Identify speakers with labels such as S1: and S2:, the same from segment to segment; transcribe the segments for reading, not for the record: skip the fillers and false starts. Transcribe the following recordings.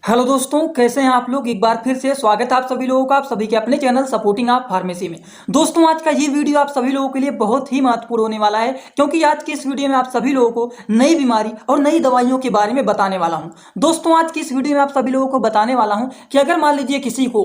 S1: Hello दोस्तों, कैसे हैं आप लोग। एक बार फिर से स्वागत है आप सभी लोगों का आप सभी के अपने चैनल सपोर्टिंग आप फार्मेसी में। दोस्तों, आज का ये वीडियो आप सभी लोगों के लिए बहुत ही महत्वपूर्ण होने वाला है, क्योंकि आज की इस वीडियो में आप सभी लोगों को नई बीमारी और नई दवाइयों के बारे में बताने वाला हूं। दोस्तों, आज की इस वीडियो में आप सभी लोगों को बताने वाला हूं कि अगर मान लीजिए किसी को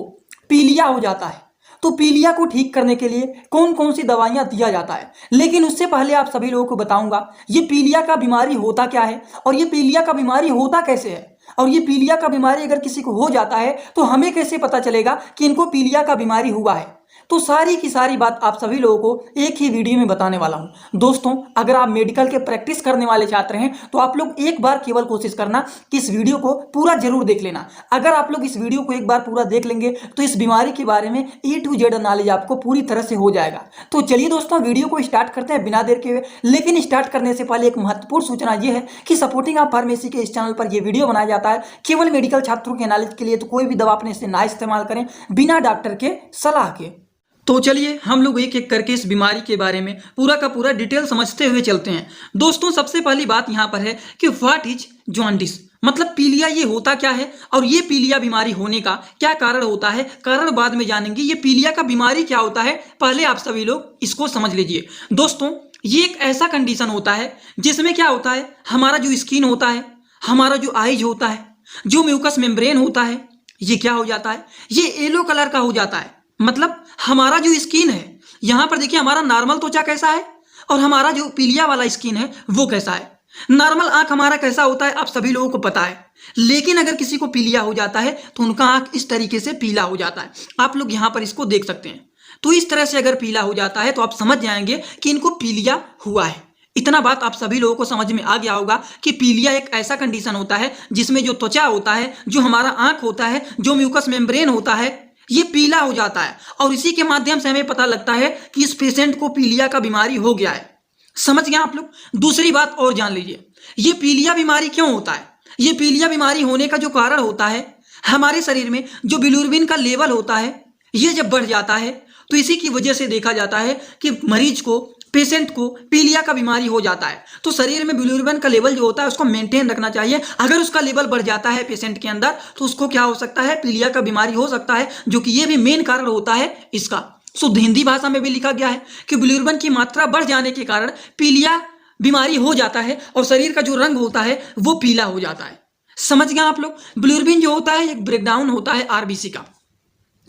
S1: पीलिया हो जाता है तो पीलिया को ठीक करने के लिए कौन कौन सी दवाइयां दिया जाता है। लेकिन उससे पहले आप सभी लोगों को बताऊंगा ये पीलिया का बीमारी होता क्या है और ये पीलिया का बीमारी होता कैसे है, और ये पीलिया का बीमारी अगर किसी को हो जाता है तो हमें कैसे पता चलेगा कि इनको पीलिया का बीमारी हुआ है। तो सारी की सारी बात आप सभी लोगों को एक ही वीडियो में बताने वाला हूं। दोस्तों, अगर आप मेडिकल के प्रैक्टिस करने वाले छात्र हैं तो आप लोग एक बार केवल कोशिश करना कि इस वीडियो को पूरा जरूर देख लेना। अगर आप लोग इस वीडियो को एक बार पूरा देख लेंगे तो इस बीमारी के बारे में A to Z नॉलेज आपको पूरी तरह से हो जाएगा। तो चलिए दोस्तों, वीडियो को स्टार्ट करते हैं बिना देर के हुए। लेकिन स्टार्ट करने से पहले एक महत्वपूर्ण सूचना यह है कि सपोर्टिंग आप फार्मेसी के इस चैनल पर यह वीडियो बनाया जाता है केवल मेडिकल छात्रों के नॉलेज के लिए। तो कोई भी दवा अपने से ना इस्तेमाल करें बिना डॉक्टर के सलाह के। तो चलिए हम लोग एक एक करके इस बीमारी के बारे में पूरा का पूरा डिटेल समझते हुए चलते हैं। दोस्तों, सबसे पहली बात यहाँ पर है कि व्हाट इज जॉन्डिस, मतलब पीलिया ये होता क्या है और ये पीलिया बीमारी होने का क्या कारण होता है। कारण बाद में जानेंगे। ये पीलिया का बीमारी क्या होता है, पहले आप सभी लोग इसको समझ लीजिए। दोस्तों, ये एक ऐसा कंडीशन होता है जिसमें क्या होता है, हमारा जो स्किन होता है, हमारा जो आइज होता है, जो म्यूकस मेम्ब्रेन होता है, ये क्या हो जाता है, ये येलो कलर का हो जाता है। मतलब हमारा जो स्किन है, यहां पर देखिए हमारा नॉर्मल त्वचा कैसा है और हमारा जो पीलिया वाला स्किन है वो कैसा है। नॉर्मल आंख हमारा कैसा होता है आप सभी लोगों को पता है, लेकिन अगर किसी को पीलिया हो जाता है तो उनका आंख इस तरीके से पीला हो जाता है। आप लोग यहां पर इसको देख सकते हैं। तो इस तरह से अगर पीला हो जाता है तो आप समझ जाएंगे कि इनको पीलिया हुआ है। इतना बात आप सभी लोगों को समझ में आ गया होगा कि पीलिया एक ऐसा कंडीशन होता है जिसमें जो त्वचा होता है, जो हमारा आंख होता है, जो म्यूकस मेम्ब्रेन होता है, ये पीला हो जाता है और इसी के माध्यम से हमें पता लगता है कि इस पेशेंट को पीलिया का बीमारी हो गया है। समझ गए आप लोग। दूसरी बात और जान लीजिए, ये पीलिया बीमारी क्यों होता है। ये पीलिया बीमारी होने का जो कारण होता है, हमारे शरीर में जो बिलिरुबिन का लेवल होता है ये जब बढ़ जाता है तो इसी की वजह से देखा जाता है कि मरीज को, पेशेंट को पीलिया का बीमारी हो जाता है। तो शरीर में बिलिरुबिन का लेवल जो होता है उसको मेंटेन रखना चाहिए। अगर उसका लेवल बढ़ जाता है पेशेंट के अंदर तो उसको क्या हो सकता है, पीलिया का बीमारी हो सकता है, जो कि ये भी मेन कारण होता है इसका। शुद्ध हिंदी भाषा में भी लिखा गया है कि बिलिरुबिन की मात्रा बढ़ जाने के कारण पीलिया बीमारी हो जाता है और शरीर का जो रंग होता है वो पीला हो जाता है। समझ गए आप लोग। बिलिरुबिन जो होता है एक ब्रेकडाउन होता है आरबीसी का।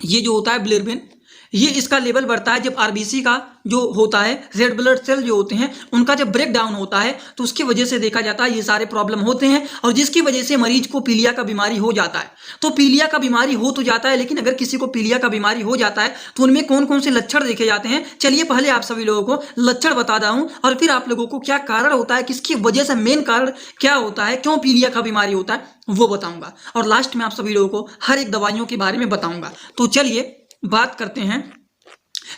S1: ये जो होता है बिलिरुबिन, ये इसका लेवल बढ़ता है जब आरबीसी का जो होता है, रेड ब्लड सेल जो होते हैं, उनका जब ब्रेक डाउन होता है तो उसकी वजह से देखा जाता है ये सारे प्रॉब्लम होते हैं और जिसकी वजह से मरीज को पीलिया का बीमारी हो जाता है। तो पीलिया का बीमारी हो तो जाता है, लेकिन अगर किसी को पीलिया का बीमारी हो जाता है तो उनमें कौन कौन से लक्षण देखे जाते हैं, चलिए पहले आप सभी लोगों को लक्षण बता रहा हूं और फिर आप लोगों को क्या कारण होता है, किसकी वजह से, मेन कारण क्या होता है, क्यों पीलिया का बीमारी होता है वो बताऊंगा। और लास्ट में आप सभी लोगों को हर एक दवाइयों के बारे में बताऊंगा। तो चलिए बात करते हैं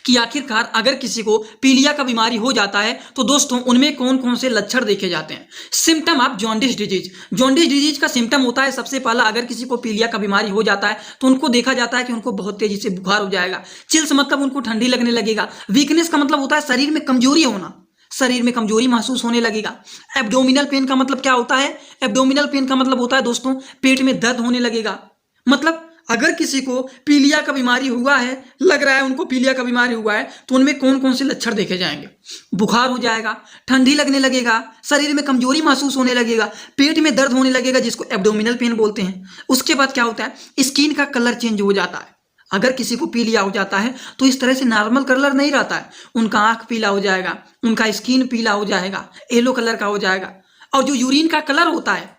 S1: कि आखिरकार अगर किसी को पीलिया का बीमारी हो जाता है तो दोस्तों उनमें कौन कौन से लक्षण देखे जाते हैं। Symptom of jaundice disease. Jaundice disease का सिम्टम होता है, सबसे पहला अगर किसी को पीलिया का बीमारी हो जाता है तो उनको देखा जाता है कि उनको बहुत तेजी से बुखार हो जाएगा। चिल्स मतलब उनको ठंडी लगने लगेगा। वीकनेस का मतलब होता है शरीर में कमजोरी होना, शरीर में कमजोरी महसूस होने लगेगा। एब्डोमिनल पेन का मतलब क्या होता है, एब्डोमिनल पेन का मतलब होता है दोस्तों पेट में दर्द होने लगेगा। मतलब अगर किसी को पीलिया का बीमारी हुआ है, लग रहा है उनको पीलिया का बीमारी हुआ है, तो उनमें कौन कौन से लक्षण देखे जाएंगे। बुखार हो जाएगा, ठंडी लगने लगेगा, शरीर में कमजोरी महसूस होने लगेगा, पेट में दर्द होने लगेगा जिसको एब्डोमिनल पेन बोलते हैं। उसके बाद क्या होता है, स्किन का कलर चेंज हो जाता है। अगर किसी को पीलिया हो जाता है तो इस तरह से नॉर्मल कलर नहीं रहता है, उनका आंख पीला हो जाएगा, उनका स्किन पीला हो जाएगा, येलो कलर का हो जाएगा और जो यूरिन का कलर होता है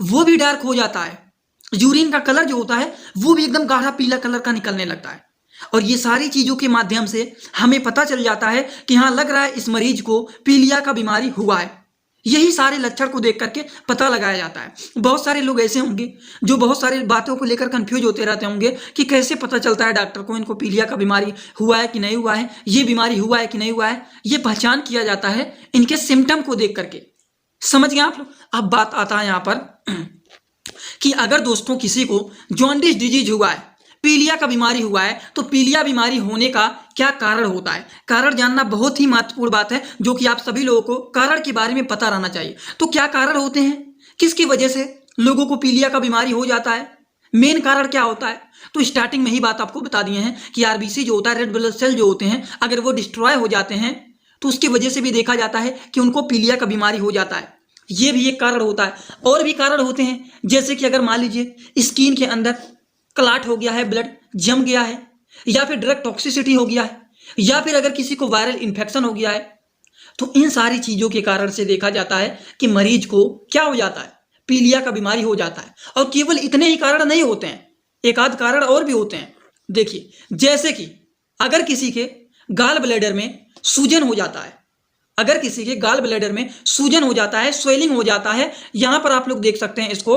S1: वो भी डार्क हो जाता है। यूरिन का कलर जो होता है वो भी एकदम गाढ़ा पीला कलर का निकलने लगता है। और ये सारी चीजों के माध्यम से हमें पता चल जाता है कि हाँ, लग रहा है इस मरीज को पीलिया का बीमारी हुआ है। यही सारे लक्षण को देख करके पता लगाया जाता है। बहुत सारे लोग ऐसे होंगे जो बहुत सारी बातों को लेकर कंफ्यूज होते रहते होंगे कि कैसे पता चलता है डॉक्टर को इनको पीलिया का बीमारी हुआ है कि नहीं हुआ है, ये बीमारी हुआ है कि नहीं हुआ है। ये पहचान किया जाता है इनके सिम्टम को देख करके। समझ गए आप लोग। अब बात आता है यहाँ पर कि अगर दोस्तों किसी को जॉन्डिस डिजीज हुआ है, पीलिया का बीमारी हुआ है, तो पीलिया बीमारी होने का क्या कारण होता है। कारण जानना बहुत ही महत्वपूर्ण बात है, जो कि आप सभी लोगों को कारण के बारे में पता रहना चाहिए। तो क्या कारण होते हैं, किसकी वजह से लोगों को पीलिया का बीमारी हो जाता है। मेन कारण क्या होता है? तो स्टार्टिंग में ही बात आपको बता दिए हैं कि आरबीसी जो होता है, रेड ब्लड सेल जो होते हैं, अगर वो डिस्ट्रॉय हो जाते हैं तो उसकी वजह से भी देखा जाता है कि उनको पीलिया का बीमारी हो जाता है। ये भी एक कारण होता है। और भी कारण होते हैं, जैसे कि अगर मान लीजिए स्किन के अंदर क्लाट हो गया है, ब्लड जम गया है, या फिर ड्रग टॉक्सिसिटी हो गया है, या फिर अगर किसी को वायरल इन्फेक्शन हो गया है, तो इन सारी चीजों के कारण से देखा जाता है कि मरीज को क्या हो जाता है, पीलिया का बीमारी हो जाता है। और केवल इतने ही कारण नहीं होते हैं, एक आध कारण और भी होते हैं। देखिए, जैसे कि अगर किसी के गाल ब्लैडर में सूजन हो जाता है, अगर किसी के गाल ब्लैडर में सूजन हो जाता है, स्वेलिंग हो जाता है, यहां पर आप लोग देख सकते हैं इसको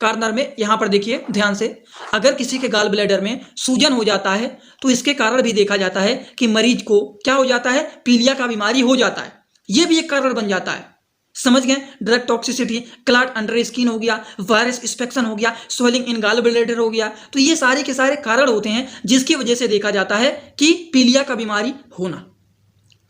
S1: कॉर्नर में, यहां पर देखिए ध्यान से, अगर किसी के गाल ब्लैडर में सूजन हो जाता है तो इसके कारण भी देखा जाता है कि मरीज को क्या हो जाता है, पीलिया का बीमारी हो जाता है। यह भी एक कारण बन जाता है। समझ गए? Drug toxicity, clot under skin हो गया, वायरस इंफेक्शन हो गया, स्वेलिंग इन गाल ब्लैडर हो गया, तो ये सारे के सारे कारण होते हैं जिसकी वजह से देखा जाता है कि पीलिया का बीमारी होना।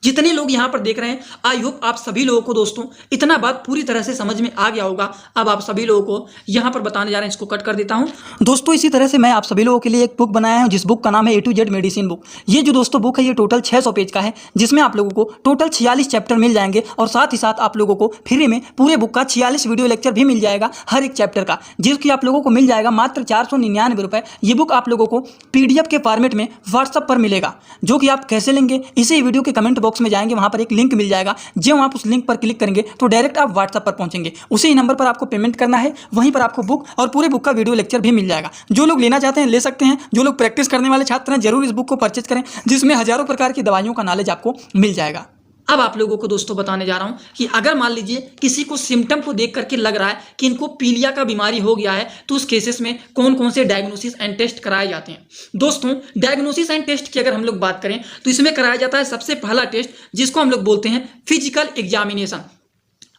S1: जितने लोग यहां पर देख रहे हैं, आई होप आप सभी लोगों को दोस्तों इतना बात पूरी तरह से समझ में आ गया होगा। अब आप सभी लोगों को यहां पर बताने जा रहे हैं, इसको कट कर देता हूं। दोस्तों इसी तरह से मैं आप सभी लोगों के लिए एक बुक बनाया हूं, जिस बुक का नाम है A to Z medicine book. ये जो दोस्तों बुक है, ये टोटल 600 पेज का है, जिसमें आप लोगों को टोटल 46 चैप्टर मिल जाएंगे, और साथ ही साथ आप लोगों को फ्री में पूरे बुक का 46 वीडियो लेक्चर भी मिल जाएगा हर एक चैप्टर का, जिसकी आप लोगों को मिल जाएगा मात्र 499 रुपये। ये बुक आप लोगों को PDF के फॉर्मेट में व्हाट्सअप पर मिलेगा, जो कि आप कैसे लेंगे, इसी वीडियो के कमेंट बॉक्स में जाएंगे, वहां पर एक लिंक मिल जाएगा। जब आप उस लिंक पर क्लिक करेंगे तो डायरेक्ट आप व्हाट्सएप पर पहुंचेंगे, उसी नंबर पर आपको पेमेंट करना है, वहीं पर आपको बुक और पूरे बुक का वीडियो लेक्चर भी मिल जाएगा। जो लोग लेना चाहते हैं ले सकते हैं, जो लोग प्रैक्टिस करने वाले छात्र हैं जरूर इस बुक को परचेज करें, जिसमें हजारों प्रकार की दवाइयों का नॉलेज आपको मिल जाएगा। अब आप लोगों को दोस्तों बताने जा रहा हूं कि अगर मान लीजिए किसी को सिम्टम को देख करके लग रहा है कि इनको पीलिया का बीमारी हो गया है, तो उस केसेस में कौन कौन से डायग्नोसिस एंड टेस्ट कराए जाते हैं। दोस्तों डायग्नोसिस एंड टेस्ट की अगर हम लोग बात करें तो इसमें कराया जाता है सबसे पहला टेस्ट, जिसको हम लोग बोलते हैं फिजिकल एग्जामिनेशन।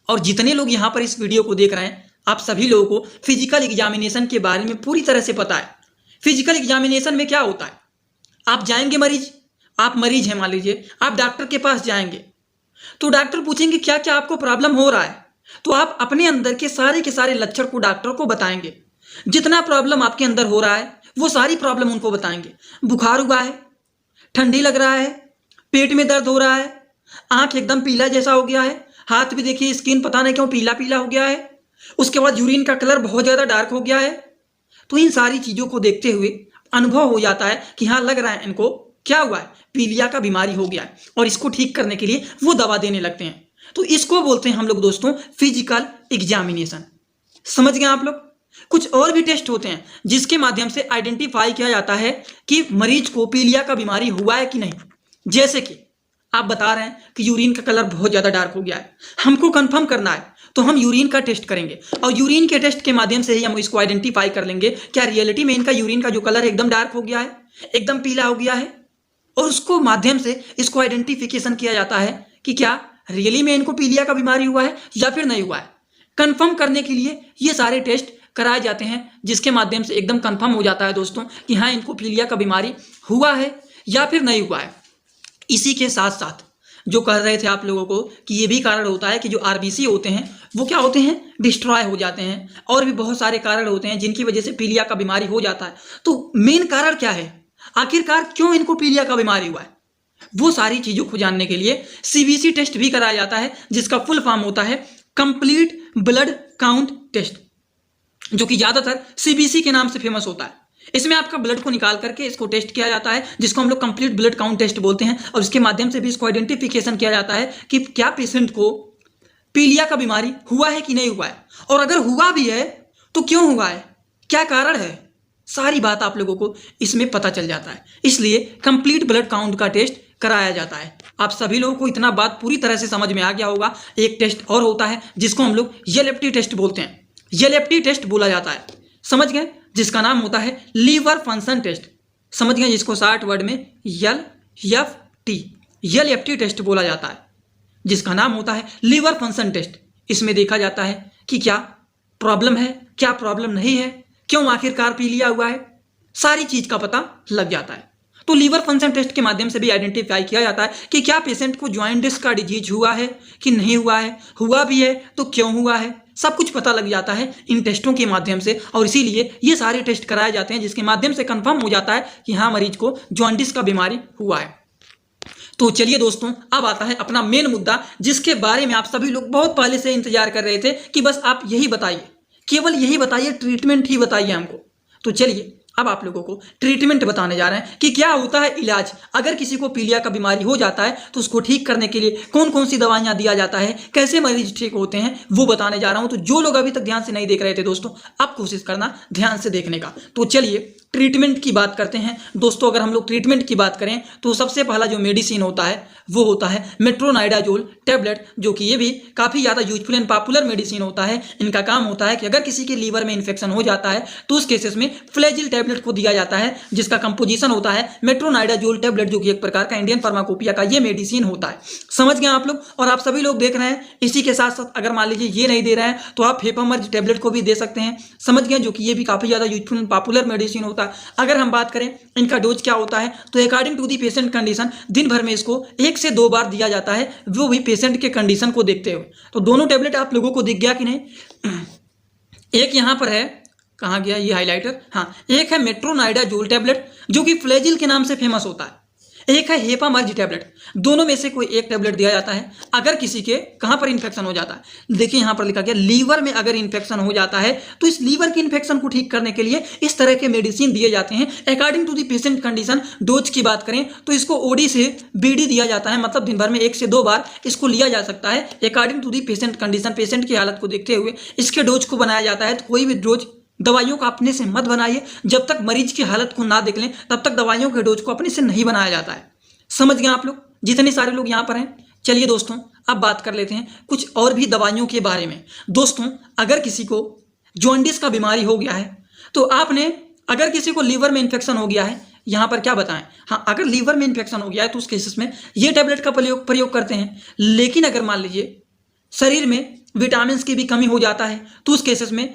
S1: और जितने लोग यहाँ पर इस वीडियो को देख रहे हैं, आप सभी लोगों को फिजिकल एग्जामिनेशन के बारे में पूरी तरह से पता है। फिजिकल एग्जामिनेशन में क्या होता है, आप जाएंगे आप मरीज हैं, मान लीजिए आप डॉक्टर के पास जाएंगे, तो डॉक्टर पूछेंगे क्या क्या आपको प्रॉब्लम हो रहा है, तो आप अपने अंदर के सारे लक्षण को डॉक्टर को बताएंगे। जितना प्रॉब्लम आपके अंदर हो रहा है वो सारी प्रॉब्लम उनको बताएंगे। बुखार हुआ है, ठंडी लग रहा है, पेट में दर्द हो रहा है, आंख एकदम पीला जैसा हो गया है, हाथ भी देखिए स्किन पता नहीं क्यों पीला पीला हो गया है, उसके बाद यूरिन का कलर बहुत ज्यादा डार्क हो गया है। तो इन सारी चीजों को देखते हुए अनुभव हो जाता है कि हाँ लग रहा है इनको क्या हुआ है, पीलिया का बीमारी हो गया है, और इसको ठीक करने के लिए वो दवा देने लगते हैं। तो इसको बोलते हैं हम लोग दोस्तों फिजिकल एग्जामिनेशन। समझ गए आप लोग? कुछ और भी टेस्ट होते हैं जिसके माध्यम से आइडेंटिफाई किया जाता है कि मरीज को पीलिया का बीमारी हुआ है कि नहीं। जैसे कि आप बता रहे हैं कि यूरिन का कलर बहुत ज्यादा डार्क हो गया है, हमको कंफर्म करना है तो हम यूरिन का टेस्ट करेंगे, और यूरिन के टेस्ट के माध्यम से ही हम इसको आइडेंटिफाई कर लेंगे क्या रियलिटी में इनका यूरिन का जो कलर एकदम डार्क हो गया है, एकदम पीला हो गया है, और उसको माध्यम से इसको आइडेंटिफिकेशन किया जाता है कि क्या रियली में इनको पीलिया का बीमारी हुआ है या फिर नहीं हुआ है। कंफर्म करने के लिए ये सारे टेस्ट कराए जाते हैं, जिसके माध्यम से एकदम कंफर्म हो जाता है दोस्तों कि हाँ इनको पीलिया का बीमारी हुआ है या फिर नहीं हुआ है। इसी के साथ साथ जो कह रहे थे आप लोगों को कि ये भी कारण होता है कि जो आरबीसी होते हैं वो क्या होते हैं, डिस्ट्रॉय हो जाते हैं, और भी बहुत सारे कारण होते हैं जिनकी वजह से पीलिया का बीमारी हो जाता है। तो मेन कारण क्या है, आखिरकार क्यों इनको पीलिया का बीमारी हुआ है, वो सारी चीजों को जानने के लिए सीबीसी टेस्ट भी कराया जाता है, जिसका फुल फॉर्म होता है कंप्लीट ब्लड काउंट टेस्ट, जो कि ज्यादातर सीबीसी के नाम से फेमस होता है। इसमें आपका ब्लड को निकाल करके इसको टेस्ट किया जाता है, जिसको हम लोग कंप्लीट ब्लड काउंट टेस्ट बोलते हैं, और इसके माध्यम से भी इसको आइडेंटिफिकेशन किया जाता है कि क्या पेशेंट को पीलिया का बीमारी हुआ है कि नहीं हुआ है, और अगर हुआ भी है तो क्यों हुआ है, क्या कारण है, सारी बात आप लोगों को इसमें पता चल जाता है। इसलिए कंप्लीट ब्लड काउंट का टेस्ट कराया जाता है। आप सभी लोगों को इतना बात पूरी तरह से समझ में आ गया होगा। एक टेस्ट और होता है जिसको हम लोग एलएफटी टेस्ट बोलते हैं, एलएफटी टेस्ट बोला जाता है, समझ गए, जिसका नाम होता है लीवर फंक्शन टेस्ट, समझ गए, जिसको शॉर्ट वर्ड में एलएफटी टेस्ट बोला जाता है, जिसका नाम होता है लीवर फंक्शन टेस्ट। इसमें देखा जाता है कि क्या प्रॉब्लम है, क्या प्रॉब्लम नहीं है, क्यों आखिरकार पीलिया हुआ है, सारी चीज का पता लग जाता है। तो लीवर फंक्शन टेस्ट के माध्यम से भी आइडेंटिफाई किया जाता है कि क्या पेशेंट को जॉइंटिस का डिजीज हुआ है कि नहीं हुआ है, हुआ भी है तो क्यों हुआ है, सब कुछ पता लग जाता है इन टेस्टों के माध्यम से, और इसीलिए ये सारे टेस्ट कराए जाते हैं जिसके माध्यम से कंफर्म हो जाता है कि हाँ मरीज को जॉन्डिस का बीमारी हुआ है। तो चलिए दोस्तों, अब आता है अपना मेन मुद्दा, जिसके बारे में आप सभी लोग बहुत पहले से इंतजार कर रहे थे कि बस आप यही बताइए, केवल यही बताइए, ट्रीटमेंट ही बताइए हमको। तो चलिए अब आप लोगों को ट्रीटमेंट बताने जा रहे हैं कि क्या होता है इलाज। अगर किसी को पीलिया का बीमारी हो जाता है तो उसको ठीक करने के लिए कौन कौन सी दवाइयां दिया जाता है, कैसे मरीज ठीक होते हैं, वो बताने जा रहा हूं। तो जो लोग अभी तक ध्यान से नहीं देख रहे थे दोस्तों, अब कोशिश करना ध्यान से देखने का। तो चलिए ट्रीटमेंट की बात करते हैं दोस्तों। अगर हम लोग ट्रीटमेंट की बात करें तो सबसे पहला जो मेडिसिन होता है वो होता है मेट्रोनाइडाजोल टैबलेट, जो कि ये भी काफ़ी ज़्यादा यूजफुल एंड पॉपुलर मेडिसिन होता है। इनका काम होता है कि अगर किसी के लीवर में इन्फेक्शन हो जाता है तो उस केसेस में फ्लैजिल टैबलेट को दिया जाता है, जिसका कंपोजिशन होता है मेट्रोनाइडाजोल टैबलेट, जो कि एक प्रकार का इंडियन फार्माकोपिया का ये मेडिसिन होता है। समझ गए आप लोग। और आप सभी लोग देख रहे हैं, इसी के साथ साथ अगर मान लीजिए ये नहीं दे रहे हैं तो आप हेपामर्ज टैबलेट को भी दे सकते हैं। समझ गए, जो कि ये भी काफ़ी ज़्यादा यूजफुल एंड पॉपुलर मेडिसिन होता है। अगर हम बात करें इनका डोज क्या होता है, तो according to the patient condition दिन भर में इसको 1 से 2 बार दिया जाता है, वो भी पेशेंट के कंडीशन को देखते हुए। तो दोनों टैबलेट आप लोगों को दिख गया कि नहीं। एक यहाँ पर है, कहाँ गया ये हाइलाइटर, हाँ, एक है मेट्रोनाइडाजोल टैबलेट जो कि फ्लैजिल के नाम से फेमस होता है, एक है हेपामर्ज टैबलेट। दोनों में से कोई एक टैबलेट दिया जाता है अगर किसी के कहाँ पर इन्फेक्शन हो जाता है। देखिए यहाँ पर लिखा गया लीवर में अगर इन्फेक्शन हो जाता है तो इस लीवर के इन्फेक्शन को ठीक करने के लिए इस तरह के मेडिसिन दिए जाते हैं according to the patient condition. Dose की बात करें तो इसको ओडी से बीडी दिया जाता है, मतलब दिन भर में 1 से 2 बार इसको लिया जा सकता है according to the patient condition. Patient की हालत को देखते हुए इसके डोज को बनाया जाता है। तो कोई भी डोज दवाइयों का अपने से मत बनाइए, जब तक मरीज की हालत को ना देख लें तब तक दवाइयों के डोज को अपने से नहीं बनाया जाता है। समझ गए आप लोग, जितने सारे लोग यहाँ पर हैं। चलिए दोस्तों अब बात कर लेते हैं कुछ और भी दवाइयों के बारे में। दोस्तों अगर किसी को जॉन्डिस का बीमारी हो गया है तो आपने, अगर किसी को लीवर में इन्फेक्शन हो गया है, यहाँ पर क्या बताएं, हाँ, अगर लीवर में इन्फेक्शन हो गया है तो उस केसेस में ये टैबलेट का प्रयोग करते हैं। लेकिन अगर मान लीजिए शरीर में विटामिन की भी कमी हो जाता है तो उस केसेस में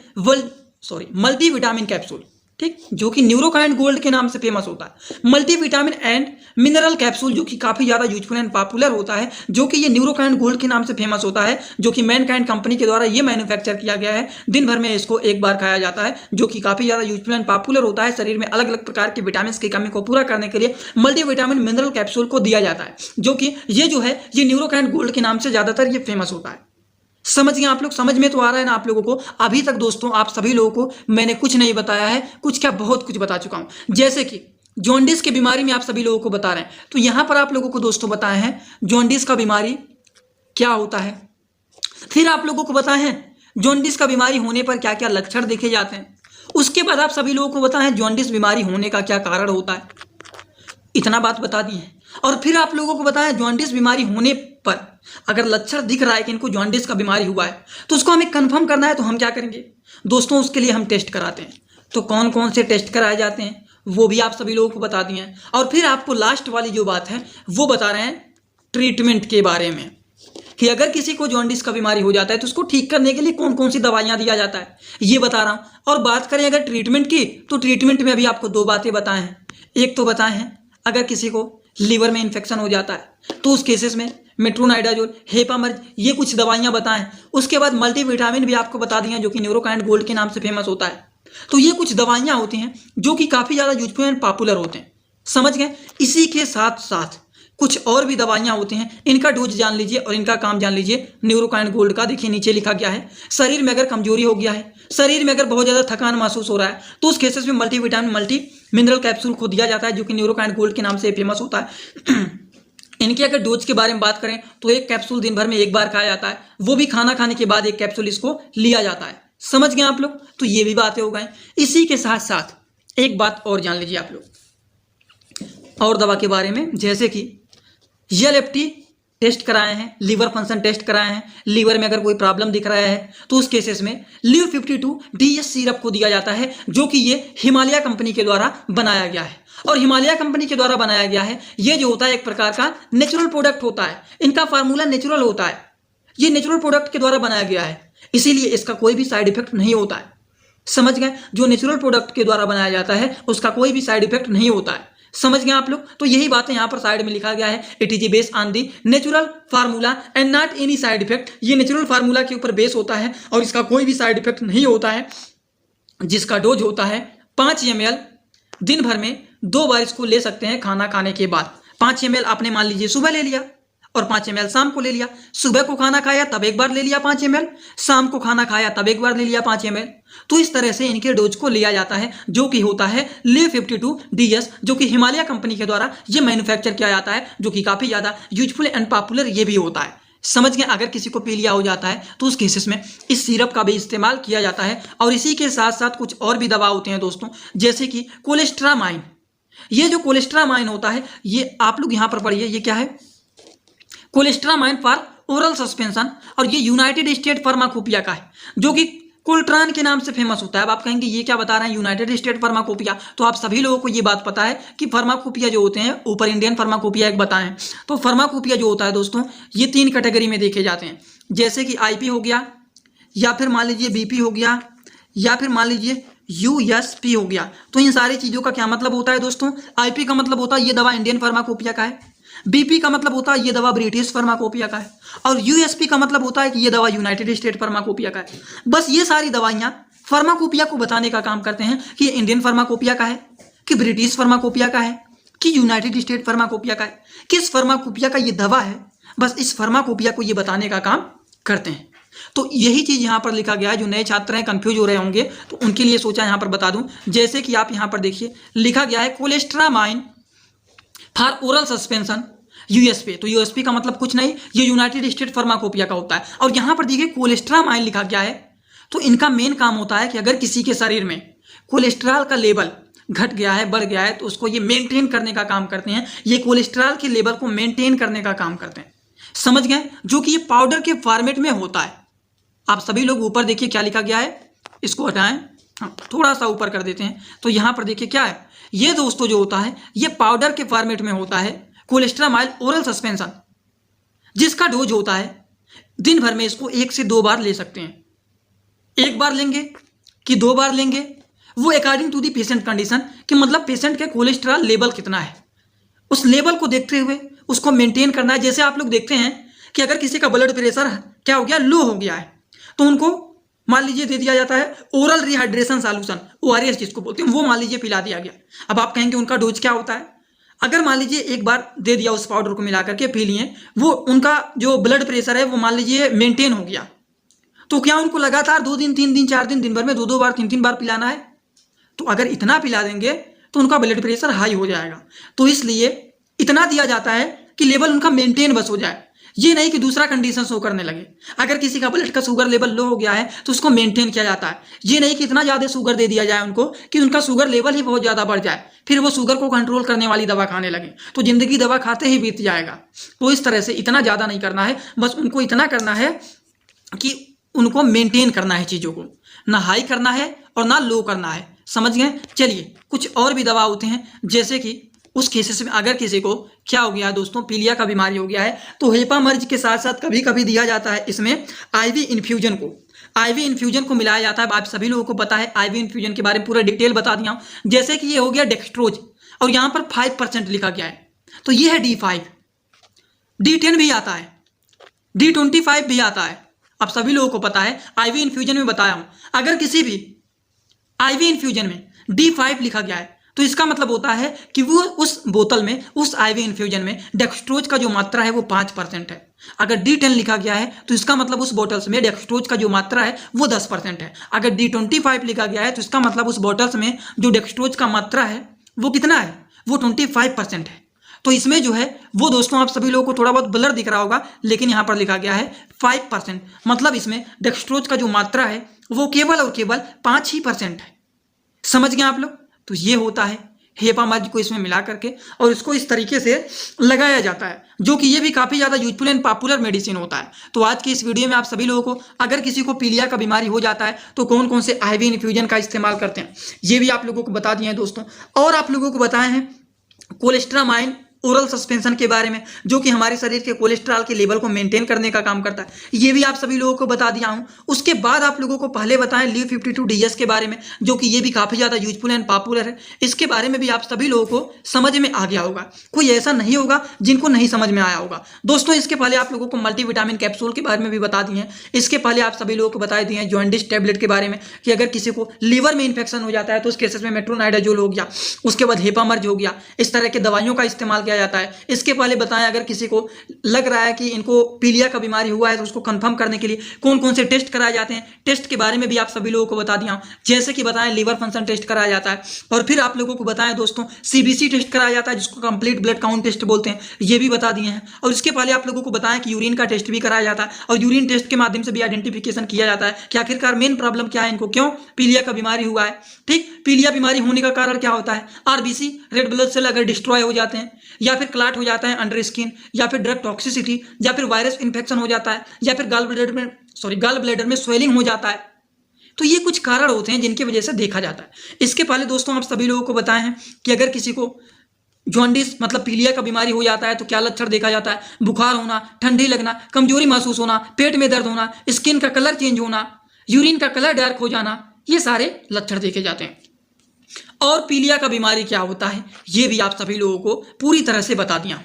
S1: मल्टी विटामिन कैप्सूल, ठीक, जो कि न्यूरोकाइंड गोल्ड के नाम से फेमस होता है। Multi vitamin and mineral capsule जो कि काफ़ी ज़्यादा यूजफुल एंड पॉपुलर होता है, जो कि ये न्यूरोकाइंड गोल्ड के नाम से फेमस होता है, जो कि मैनकाइंड कंपनी के द्वारा ये मैन्युफैक्चर किया गया है। दिन भर में इसको 1 बार खाया जाता है, जो कि काफ़ी ज़्यादा यूजफुल एंड पॉपुलर होता है। शरीर में अलग अलग प्रकार के विटामिन की कमी को पूरा करने के लिए मल्टी विटामिन मिनरल कैप्सूल को दिया जाता है, जो कि ये जो है ये न्यूरोकाइंड गोल्ड के नाम से ज़्यादातर ये फेमस होता है। समझ गए आप लोग, समझ में तो आ रहा है ना आप लोगों को। अभी तक दोस्तों आप सभी लोगों को मैंने कुछ नहीं बताया है, कुछ क्या बहुत कुछ बता चुका हूं। जैसे कि जॉन्डिस की बीमारी में आप सभी लोगों को बता रहे हैं, तो यहां पर आप लोगों को दोस्तों बताए हैं जॉन्डिस का बीमारी क्या होता है। फिर आप लोगों को बताए हैं जॉन्डिस का बीमारी होने पर क्या क्या लक्षण देखे जाते हैं। उसके बाद आप सभी लोगों को बताएं जॉन्डिस बीमारी होने का क्या कारण होता है। इतना बात बता दी है। और फिर आप लोगों को बताया जॉन्डिस बीमारी होने पर अगर लक्षण दिख रहा है कि इनको जॉन्डिस का बीमारी हुआ है तो उसको हमें कंफर्म करना है, तो हम क्या करेंगे दोस्तों, उसके लिए हम टेस्ट कराते हैं। तो कौन कौन से टेस्ट कराए जाते हैं वो भी आप सभी लोगों को बता दिए हैं। और फिर आपको लास्ट वाली जो बात है वो बता रहे हैं ट्रीटमेंट के बारे में, कि अगर किसी को जॉन्डिस का बीमारी हो जाता है तो उसको ठीक करने के लिए कौन कौन सी दवाइयाँ दिया जाता है, ये बता रहा हूँ। और बात करें अगर ट्रीटमेंट की, तो ट्रीटमेंट में अभी आपको 2 बातें बताए हैं। एक तो बताए हैं अगर किसी को लीवर में इन्फेक्शन हो जाता है तो उस केसेस में मेट्रोनाइडाजोल, हेपामर्ज, ये कुछ दवाइयाँ बताएं। उसके बाद मल्टीविटामिन भी आपको बता दी हैं, जो कि न्यूरोकाइंड गोल्ड के नाम से फेमस होता है। तो ये कुछ दवाइयाँ होती हैं जो कि काफ़ी ज़्यादा यूजफुल एंड पॉपुलर होते हैं। समझ गए। इसी के साथ साथ कुछ और भी दवाइयाँ होती हैं, इनका डोज जान लीजिए और इनका काम जान लीजिए। न्यूरोकाइंड गोल्ड का देखिए नीचे लिखा गया है, शरीर में अगर कमजोरी हो गया है, शरीर में अगर बहुत ज़्यादा थकान महसूस हो रहा है तो उस केसेस में मल्टीविटामिन मल्टी मिनरल कैप्सूल को दिया जाता है, जो कि न्यूरोकाइंड गोल्ड के नाम से फेमस होता है। इनके अगर डोज के बारे में बात करें तो 1 कैप्सूल दिन भर में 1 बार खाया जाता है, वो भी खाना खाने के बाद 1 कैप्सूल इसको लिया जाता है। समझ गए आप लोग। तो ये भी बातें हो गई। इसी के साथ साथ एक बात और जान लीजिए आप लोग और दवा के बारे में, जैसे कि एलएफटी टेस्ट कराए हैं, लीवर फंक्शन टेस्ट कराए हैं। लीवर में अगर कोई प्रॉब्लम दिख रहा है तो उस केसेस में लिव 52 DS सिरप को दिया जाता है, जो कि ये हिमालय कंपनी के द्वारा बनाया गया है। और हिमालय कंपनी के द्वारा बनाया गया है, ये जो होता है एक प्रकार का नेचुरल प्रोडक्ट होता है। इनका फार्मूला नेचुरल होता है, ये नेचुरल प्रोडक्ट के द्वारा बनाया गया है, इसीलिए इसका कोई भी साइड इफेक्ट नहीं होता है। समझ गए। जो नेचुरल प्रोडक्ट के द्वारा बनाया जाता है उसका कोई भी साइड इफेक्ट नहीं होता है। समझ गए आप लोग। तो यही बातें यहाँ पर साइड में लिखा गया है, it is based on the natural formula and not any side effect. ये नेचुरल फार्मूला के ऊपर बेस होता है और इसका कोई भी साइड इफेक्ट नहीं होता है, जिसका डोज होता है 5 ml। दिन भर में 2 बार इसको ले सकते हैं खाना खाने के बाद। 5 ml आपने मान लीजिए सुबह ले लिया और 5 ml शाम को ले लिया। सुबह को खाना खाया तब एक बार ले लिया 5 ml, शाम को खाना खाया तब एक बार ले लिया 5 ml। तो इस तरह से इनके डोज को लिया जाता है, जो कि होता है ले 52 DS, जो कि हिमालय कंपनी के द्वारा ये मैन्युफैक्चर किया जाता है, जो कि काफ़ी ज़्यादा यूजफुल एंड पॉपुलर ये भी होता है। समझ गए। अगर किसी को पीलिया हो जाता है तो उस केसेस में इस सिरप का भी इस्तेमाल किया जाता है। और इसी के साथ साथ कुछ और भी दवा होते हैं दोस्तों, जैसे कि कोलेस्ट्रामाइन। ये जो कोलेस्ट्रामाइन होता है, ये आप लोग यहाँ पर पढ़िए, ये क्या है, कोलेस्ट्रामाइन फॉर ओरल सस्पेंशन, और ये यूनाइटेड स्टेट फार्माकोपिया का है, जो कि कोल्ट्रान के नाम से फेमस होता है। अब आप कहेंगे ये क्या बता रहे हैं, यूनाइटेड स्टेट फार्माकोपिया। तो आप सभी लोगों को ये बात पता है कि फार्माकोपिया जो होते हैं, ऊपर इंडियन फार्माकोपिया एक बताएं। तो फार्माकोपिया जो होता है दोस्तों, ये 3 कैटेगरी में देखे जाते हैं, जैसे कि आईपी हो गया, या फिर मान लीजिए बीपी हो गया, या फिर मान लीजिए यूएसपी हो गया। तो इन सारी चीज़ों का क्या मतलब होता है दोस्तों, आईपी का मतलब होता है ये दवा इंडियन फार्माकोपिया का है, बीपी का मतलब होता है ये दवा ब्रिटिश फार्माकोपिया का है, और यूएसपी का मतलब होता है कि ये दवा यूनाइटेड स्टेट फार्माकोपिया का है। बस ये सारी दवाइयाँ फार्माकोपिया को बताने का काम करते हैं कि ये इंडियन फार्माकोपिया का है, कि ब्रिटिश फार्माकोपिया का है, कि यूनाइटेड स्टेट फार्माकोपिया का है, किस फार्माकोपिया का ये दवा है। बस इस फार्माकोपिया को ये बताने का काम करते हैं। तो यही चीज़ यहाँ पर लिखा गया है। जो नए छात्र हैं, कंफ्यूज हो रहे होंगे, तो उनके लिए सोचा यहाँ पर बता दूं। जैसे कि आप यहाँ पर देखिए, लिखा गया है cholestyramine for oral suspension, USP. तो यूएसपी का मतलब कुछ नहीं, ये यूनाइटेड स्टेट फार्माकोपिया का होता है। और यहाँ पर देखिए कोलेस्ट्रामाइन लिखा गया है। तो इनका मेन काम होता है कि अगर किसी के शरीर में कोलेस्ट्रॉल का लेवल घट गया है, बढ़ गया है, तो उसको ये मेंटेन करने का काम करते हैं। ये कोलेस्ट्रॉल के लेवल को मेंटेन करने का काम करते हैं, समझ गए। जो कि ये पाउडर के फॉर्मेट में होता है। आप सभी लोग ऊपर देखिए क्या लिखा गया है, इसको हटाएं, थोड़ा सा ऊपर कर देते हैं। तो यहाँ पर देखिए क्या है, ये दोस्तों जो होता है ये पाउडर के फॉर्मेट में होता है, कोलेस्ट्रामाइल ओरल सस्पेंशन, जिसका डोज होता है दिन भर में इसको 1 से 2 बार ले सकते हैं। 1 बार लेंगे कि 2 बार लेंगे, वो according to the patient condition, कि मतलब पेशेंट के कोलेस्ट्रॉल लेवल कितना है, उस लेवल को देखते हुए उसको मेंटेन करना है। जैसे आप लोग देखते हैं कि अगर किसी का ब्लड प्रेशर क्या हो गया, लो हो गया है, तो उनको मान लीजिए दे दिया जाता है ओरल रिहाइड्रेशन सॉल्यूशन, ORS जिसको बोलते हैं, वो मान लीजिए पिला दिया गया। अब आप कहेंगे उनका डोज क्या होता है। अगर मान लीजिए 1 बार दे दिया, उस पाउडर को मिला करके पी लिए, वो उनका जो ब्लड प्रेशर है वो मान लीजिए मेंटेन हो गया, तो क्या उनको लगातार 2 दिन 3 दिन 4 दिन भर में 2 बार 3 बार पिलाना है। तो अगर इतना पिला देंगे तो उनका ब्लड प्रेशर हाई हो जाएगा। तो इसलिए इतना दिया जाता है कि लेवल उनका मेंटेन बस हो जाए, ये नहीं कि दूसरा कंडीशन शो करने लगे। अगर किसी का ब्लड का शुगर लेवल लो हो गया है तो उसको मेंटेन किया जाता है। ये नहीं कि इतना ज़्यादा शुगर दे दिया जाए उनको कि उनका शुगर लेवल ही बहुत ज़्यादा बढ़ जाए, फिर वो शुगर को कंट्रोल करने वाली दवा खाने लगे, तो ज़िंदगी दवा खाते ही बीत जाएगा। तो इस तरह से इतना ज़्यादा नहीं करना है, बस उनको इतना करना है कि उनको मेंटेन करना है, चीज़ों को ना हाई करना है और ना लो करना है, समझ गए। चलिए कुछ और भी दवा होते हैं, जैसे कि उस केसेस में अगर किसी को क्या हो गया दोस्तों, पीलिया का बीमारी हो गया है, तो हेपा मर्ज के साथ साथ कभी कभी दिया जाता है इसमें आईवी इन्फ्यूजन को मिलाया जाता है। आप सभी लोगों को पता है, आईवी इन्फ्यूजन के बारे में पूरा डिटेल बता दिया हूँ। जैसे कि ये हो गया डेक्सट्रोज, और यहाँ पर 5% लिखा गया है, तो ये है D5, D10 भी आता है, D25 भी आता है। आप सभी लोगों को पता है, आईवी इन्फ्यूजन में बताया हूँ। अगर किसी भी आईवी इन्फ्यूजन में D5 लिखा गया है तो इसका मतलब होता है कि वो उस बोतल में, उस आईवी इन्फ्यूजन में डेक्सट्रोज का जो मात्रा है वो 5% है। अगर D10 लिखा गया है तो इसका मतलब उस बोतल्स में डेक्सट्रोज का जो मात्रा है वो 10% है। अगर D25 लिखा गया है तो इसका मतलब उस बोतल्स में जो डेक्सट्रोज का मात्रा है वो कितना है, वो 25% है। तो इसमें जो है वो दोस्तों, आप सभी लोगों को थोड़ा बहुत ब्लर दिख रहा होगा, लेकिन यहाँ पर लिखा गया है 5%, मतलब इसमें डेक्सट्रोज का जो मात्रा है वो केवल और केवल 5% है। समझ गए आप लोग। तो ये होता है हेपा मर्ज को इसमें मिला करके, और इसको इस तरीके से लगाया जाता है, जो कि ये भी काफ़ी ज़्यादा यूजफुल एंड पॉपुलर मेडिसिन होता है। तो आज की इस वीडियो में आप सभी लोगों को, अगर किसी को पीलिया का बीमारी हो जाता है तो कौन कौन से आईवी इन्फ्यूजन का इस्तेमाल करते हैं, ये भी आप लोगों को बता दिए हैं दोस्तों। और आप लोगों को बताए हैं कोलेस्ट्रामाइन ओरल सस्पेंशन के बारे में, जो कि हमारे शरीर के कोलेस्ट्रॉल के लेवल को मेंटेन करने का काम करता है, ये भी आप सभी लोगों को बता दिया हूं। उसके बाद आप लोगों को पहले बताएं लीव 52 डीएस के बारे में, जो कि ये भी काफी ज्यादा यूजफुल एंड पॉपुलर है। इसके बारे में भी आप सभी लोगों को समझ में आ गया होगा, कोई ऐसा नहीं होगा जिनको नहीं समझ में आया होगा। दोस्तों इसके पहले आप लोगों को मल्टीविटामिन कैप्सूल के बारे में भी बता दिए हैं। इसके पहले आप सभी लोगों को बता दिए हैं जॉन्डिस टेबलेट के बारे में, कि अगर किसी को लीवर में इंफेक्शन हो जाता है तो उस केसेस में मेट्रोनाइडाजोल हो गया, उसके बाद हेपामर्ज हो गया, इस तरह के दवाइयों का इस्तेमाल किया जाता है। इसके पहले बताएं अगर किसी को लग रहा है कि इनको पीलिया का बीमारी हुआ है तो उसको कंफर्म करने के लिए कौन कौन से टेस्ट कराए जाते हैं, टेस्ट के बारे में भी आप सभी लोगों को बता दिया हूं। जैसे कि बताएं लीवर फंक्शन टेस्ट कराया जाता है, और फिर आप लोगों को बताएं दोस्तों सीबीसी टेस्ट कराया जाता है, जिसको कंप्लीट ब्लड काउंट टेस्ट बोलते हैं, ये भी बता दिए हैं। और इसके पहले आप लोगों को बताएं कि यूरिन का टेस्ट भी कराया जाता है, और यूरिन टेस्ट के माध्यम से भी आइडेंटिफिकेशन किया जाता है कि आखिरकार मेन प्रॉब्लम क्या है, इनको क्यों पीलिया का बीमारी हुआ है। ठीक, पीलिया बीमारी होने का कारण क्या होता है, आरबीसी रेड ब्लड सेल अगर डिस्ट्रॉय हो जाते हैं, या फिर क्लाट हो जाता है अंडर स्किन, या फिर ड्रग टॉक्सिसिटी, या फिर वायरस इंफेक्शन हो जाता है, या फिर गॉल ब्लैडर में स्वेलिंग हो जाता है। तो ये कुछ कारण होते हैं जिनकी वजह से देखा जाता है। इसके पहले दोस्तों आप सभी लोगों को बताएं हैं कि अगर किसी को जॉन्डिस मतलब पीलिया का बीमारी हो जाता है तो क्या लक्षण देखा जाता है, बुखार होना, ठंडी लगना, कमजोरी महसूस होना, पेट में दर्द होना, स्किन का कलर चेंज होना, यूरिन का कलर डार्क हो जाना, ये सारे लक्षण देखे जाते हैं। और पीलिया का बीमारी क्या होता है ये भी आप सभी लोगों को पूरी तरह से बता दिया।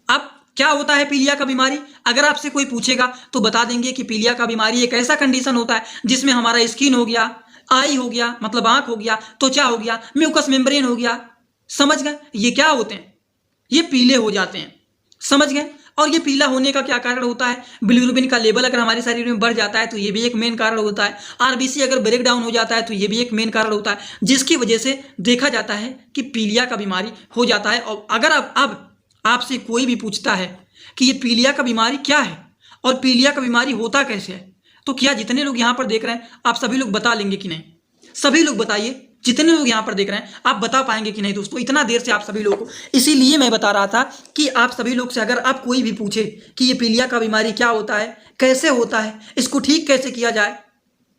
S1: अब क्या होता है पीलिया का बीमारी, अगर आपसे कोई पूछेगा तो बता देंगे कि पीलिया का बीमारी एक ऐसा कंडीशन होता है जिसमें हमारा स्किन हो गया, आई हो गया मतलब आंख हो गया, त्वचा हो गया, म्यूकस मेम्ब्रेन हो गया, समझ गए, ये क्या होते हैं, ये पीले हो जाते हैं, समझ गए। और ये पीला होने का क्या कारण होता है, बिलिरुबिन का लेवल अगर हमारे शरीर में बढ़ जाता है तो ये भी एक मेन कारण होता है। आरबीसी अगर ब्रेक डाउन हो जाता है तो ये भी एक मेन कारण होता है, जिसकी वजह से देखा जाता है कि पीलिया का बीमारी हो जाता है। और अगर अब आपसे कोई भी पूछता है कि ये पीलिया का बीमारी क्या है और पीलिया का बीमारी होता कैसे है, तो क्या जितने लोग यहाँ पर देख रहे हैं आप सभी लोग बता लेंगे कि नहीं, सभी लोग बताइए, जितने लोग यहाँ पर देख रहे हैं आप बता पाएंगे कि नहीं। दोस्तों इतना देर से आप सभी लोगों को इसीलिए मैं बता रहा था कि आप सभी लोग से अगर आप कोई भी पूछे कि ये पीलिया का बीमारी क्या होता है, कैसे होता है, इसको ठीक कैसे किया जाए,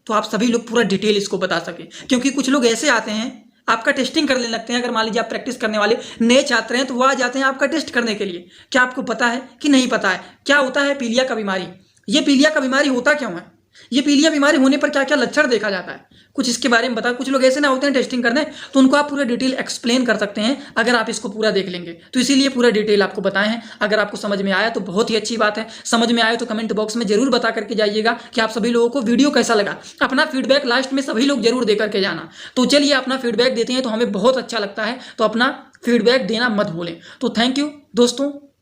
S1: तो आप सभी लोग पूरा डिटेल इसको बता सके। क्योंकि कुछ लोग ऐसे आते हैं आपका टेस्टिंग करने लगते हैं, अगर मान लीजिए आप प्रैक्टिस करने वाले नए छात्र हैं तो वह आ जाते हैं आपका टेस्ट करने के लिए, क्या आपको पता है कि नहीं पता है क्या होता है पीलिया का बीमारी, ये पीलिया का बीमारी होता क्यों है, ये पीलिया बीमारी होने पर क्या क्या लक्षण देखा जाता है, कुछ इसके बारे में बता। कुछ लोग ऐसे ना होते हैं टेस्टिंग करने, तो उनको आप पूरा डिटेल एक्सप्लेन कर सकते हैं अगर आप इसको पूरा देख लेंगे। तो इसीलिए पूरा डिटेल आपको बताए हैं। अगर आपको समझ में आया तो बहुत ही अच्छी बात है, समझ में आया तो कमेंट बॉक्स में जरूर बता करके जाइएगा कि आप सभी लोगों को वीडियो कैसा लगा। अपना फीडबैक लास्ट में सभी लोग जरूर दे करके जाना। तो चलिए अपना फीडबैक देते हैं तो हमें बहुत अच्छा लगता है, तो अपना फीडबैक देना मत भूलें। तो थैंक यू दोस्तों।